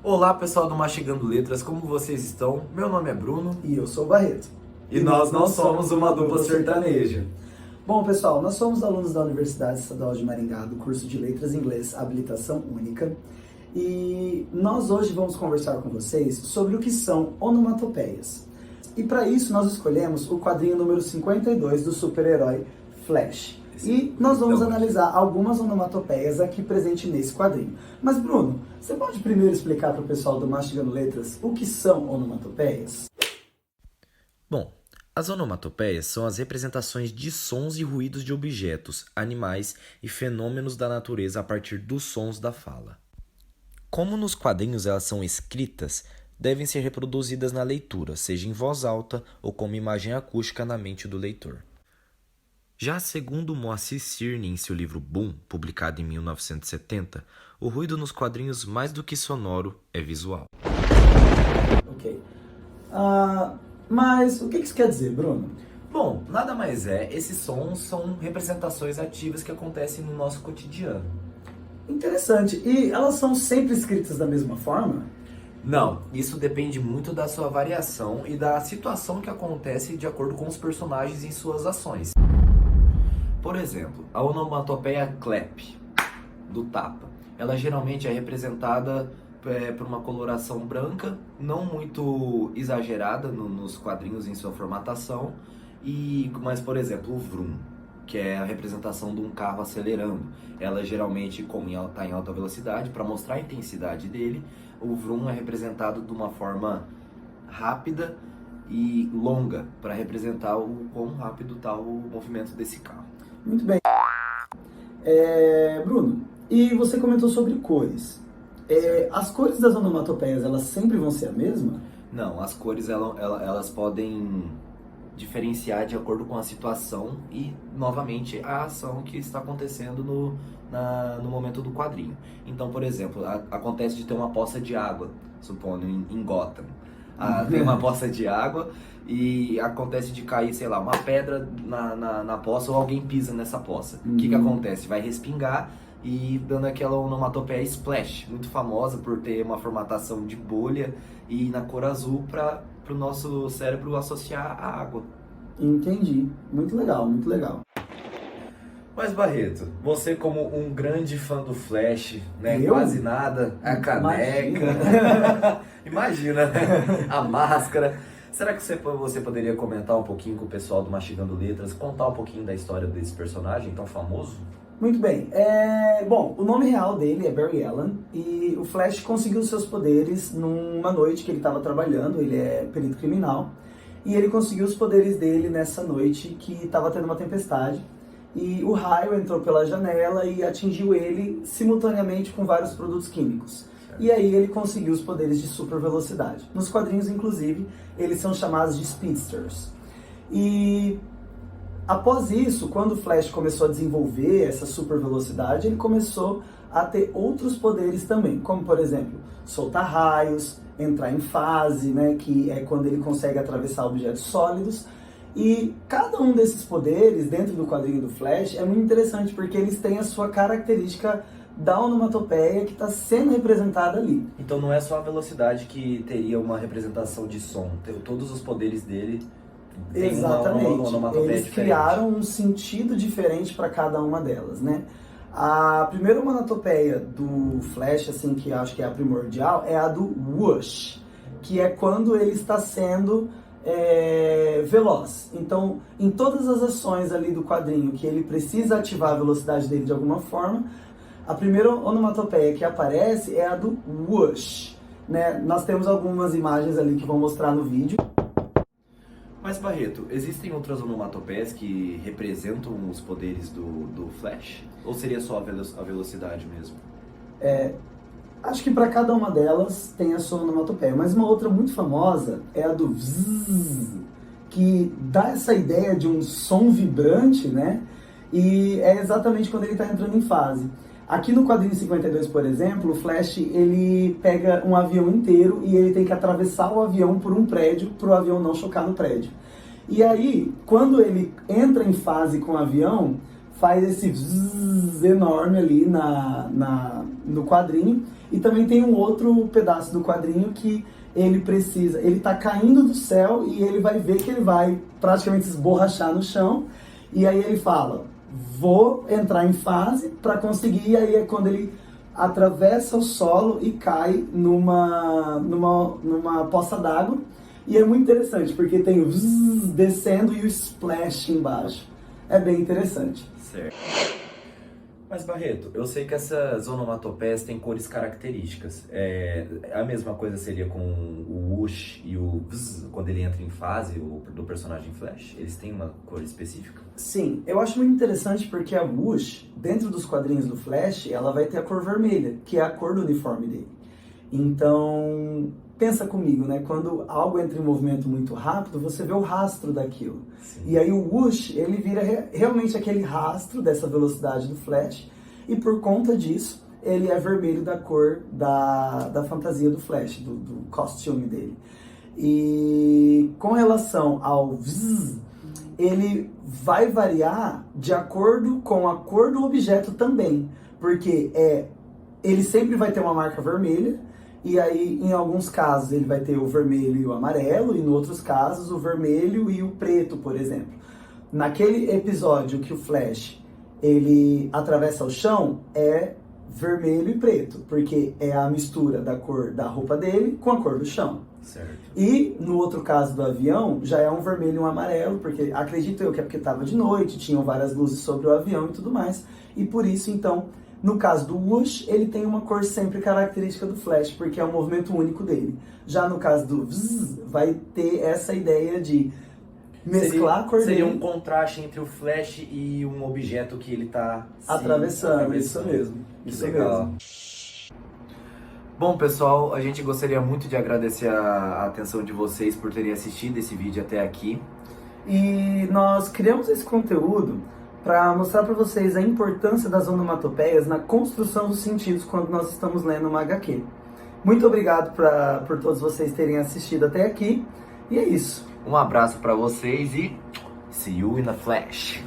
Olá pessoal do Mastigando Letras, como vocês estão? Meu nome é Bruno. E eu sou o Barreto. E nós não somos uma dupla sertaneja. Bom, pessoal, nós somos alunos da Universidade Estadual de Maringá, do curso de Letras Inglês Habilitação Única. E nós hoje vamos conversar com vocês sobre o que são onomatopeias. E para isso nós escolhemos o quadrinho número 52 do super-herói Flash. E nós vamos analisar algumas onomatopeias aqui presentes nesse quadrinho. Mas Bruno, você pode primeiro explicar para o pessoal do Mastigando Letras o que são onomatopeias? Bom, as onomatopeias são as representações de sons e ruídos de objetos, animais e fenômenos da natureza a partir dos sons da fala. Como nos quadrinhos elas são escritas, devem ser reproduzidas na leitura, seja em voz alta ou como imagem acústica na mente do leitor. Já segundo Moacir Cirne em seu livro Boom, publicado em 1970, o ruído nos quadrinhos, mais do que sonoro, é visual. Ok. Mas o que isso quer dizer, Bruno? Bom, nada mais esses sons são representações ativas que acontecem no nosso cotidiano. Interessante. E elas são sempre escritas da mesma forma? Não, isso depende muito da sua variação e da situação que acontece de acordo com os personagens em suas ações. Por exemplo, a onomatopeia clap, do tapa, ela geralmente é representada por uma coloração branca, não muito exagerada nos quadrinhos em sua formatação, mas por exemplo o vroom, que é a representação de um carro acelerando, ela geralmente está em alta velocidade, para mostrar a intensidade dele, o vroom é representado de uma forma rápida e longa, para representar o quão rápido está o movimento desse carro. Muito bem. Bruno, e você comentou sobre cores. As cores das onomatopeias, elas sempre vão ser a mesma? Não, as cores elas podem diferenciar de acordo com a situação e, novamente, a ação que está acontecendo no momento do quadrinho. Então, por exemplo, acontece de ter uma poça de água, supondo, em Gotham. Tem uma poça de água e acontece de cair, sei lá, uma pedra na poça ou alguém pisa nessa poça. O que acontece? Vai respingar e dando aquela onomatopeia splash, muito famosa por ter uma formatação de bolha e na cor azul para o nosso cérebro associar a água. Entendi. Muito legal, muito legal. Mas Barreto, você como um grande fã do Flash, né? Eu? Quase nada, a caneca, imagina, né? A máscara. Será que você poderia comentar um pouquinho com o pessoal do Mastigando Letras, contar um pouquinho da história desse personagem tão famoso? Muito bem. Bom, o nome real dele é Barry Allen e o Flash conseguiu seus poderes numa noite que ele estava trabalhando, ele é perito criminal, e ele conseguiu os poderes dele nessa noite que estava tendo uma tempestade. E o raio entrou pela janela e atingiu ele simultaneamente com vários produtos químicos. E aí ele conseguiu os poderes de super velocidade. Nos quadrinhos, inclusive, eles são chamados de speedsters. E após isso, quando o Flash começou a desenvolver essa super velocidade, ele começou a ter outros poderes também, como por exemplo, soltar raios, entrar em fase, né, que é quando ele consegue atravessar objetos sólidos. E cada um desses poderes dentro do quadrinho do Flash é muito interessante porque eles têm a sua característica da onomatopeia que está sendo representada ali. Então não é só a velocidade que teria uma representação de som, todos os poderes dele têm Exatamente. uma onomatopeia eles diferente. Criaram um sentido diferente para cada uma delas, né? A primeira onomatopeia do Flash, assim, que eu acho que é a primordial, é a do whoosh, que é quando ele está sendo veloz. Então, em todas as ações ali do quadrinho que ele precisa ativar a velocidade dele de alguma forma, a primeira onomatopeia que aparece é a do whoosh, né? Nós temos algumas imagens ali que vão mostrar no vídeo. Mas Barreto, existem outras onomatopeias que representam os poderes do Flash? Ou seria só a velocidade mesmo? Acho que para cada uma delas tem a sua onomatopeia, mas uma outra muito famosa é a do vzz, que dá essa ideia de um som vibrante, né? E é exatamente quando ele está entrando em fase. Aqui no quadrinho 52, por exemplo, o Flash ele pega um avião inteiro e ele tem que atravessar o avião por um prédio para o avião não chocar no prédio. E aí, quando ele entra em fase com o avião, faz esse vzz enorme ali no quadrinho E também tem um outro pedaço do quadrinho que ele tá caindo do céu e ele vai ver que ele vai praticamente esborrachar no chão. E aí ele fala, vou entrar em fase para conseguir, e aí é quando ele atravessa o solo e cai numa poça d'água. E é muito interessante, porque tem o zzz descendo e o splash embaixo. É bem interessante. Certo. Mas, Barreto, eu sei que essas onomatopeias têm cores características. A mesma coisa seria com o whoosh e o bzz, quando ele entra em fase do personagem Flash? Eles têm uma cor específica? Sim, eu acho muito interessante porque a whoosh, dentro dos quadrinhos do Flash, ela vai ter a cor vermelha, que é a cor do uniforme dele. Então, pensa comigo, né? Quando algo entra em movimento muito rápido, você vê o rastro daquilo. Sim. E aí o whoosh, ele vira realmente aquele rastro dessa velocidade do Flash, e por conta disso, ele é vermelho da cor da fantasia do Flash, do costume dele. E com relação ao zzz, ele vai variar de acordo com a cor do objeto também, porque ele sempre vai ter uma marca vermelha, e aí em alguns casos ele vai ter o vermelho e o amarelo, e em outros casos o vermelho e o preto, por exemplo. Naquele episódio que o Flash ele atravessa o chão, é vermelho e preto, porque é a mistura da cor da roupa dele com a cor do chão. Certo. E no outro caso do avião, já é um vermelho e um amarelo, porque acredito eu que é porque estava de noite, tinham várias luzes sobre o avião e tudo mais, e por isso então, no caso do whoosh, ele tem uma cor sempre característica do Flash, porque é um movimento único dele. Já no caso do vzz, vai ter essa ideia de mesclar a cor dele. Seria um contraste entre o Flash e um objeto que ele está atravessando. Isso mesmo. Isso legal. Mesmo. Bom, pessoal, a gente gostaria muito de agradecer a atenção de vocês por terem assistido esse vídeo até aqui. E nós criamos esse conteúdo para mostrar para vocês a importância das onomatopeias na construção dos sentidos quando nós estamos lendo uma HQ. Muito obrigado por todos vocês terem assistido até aqui, e é isso. Um abraço para vocês e see you in the Flash.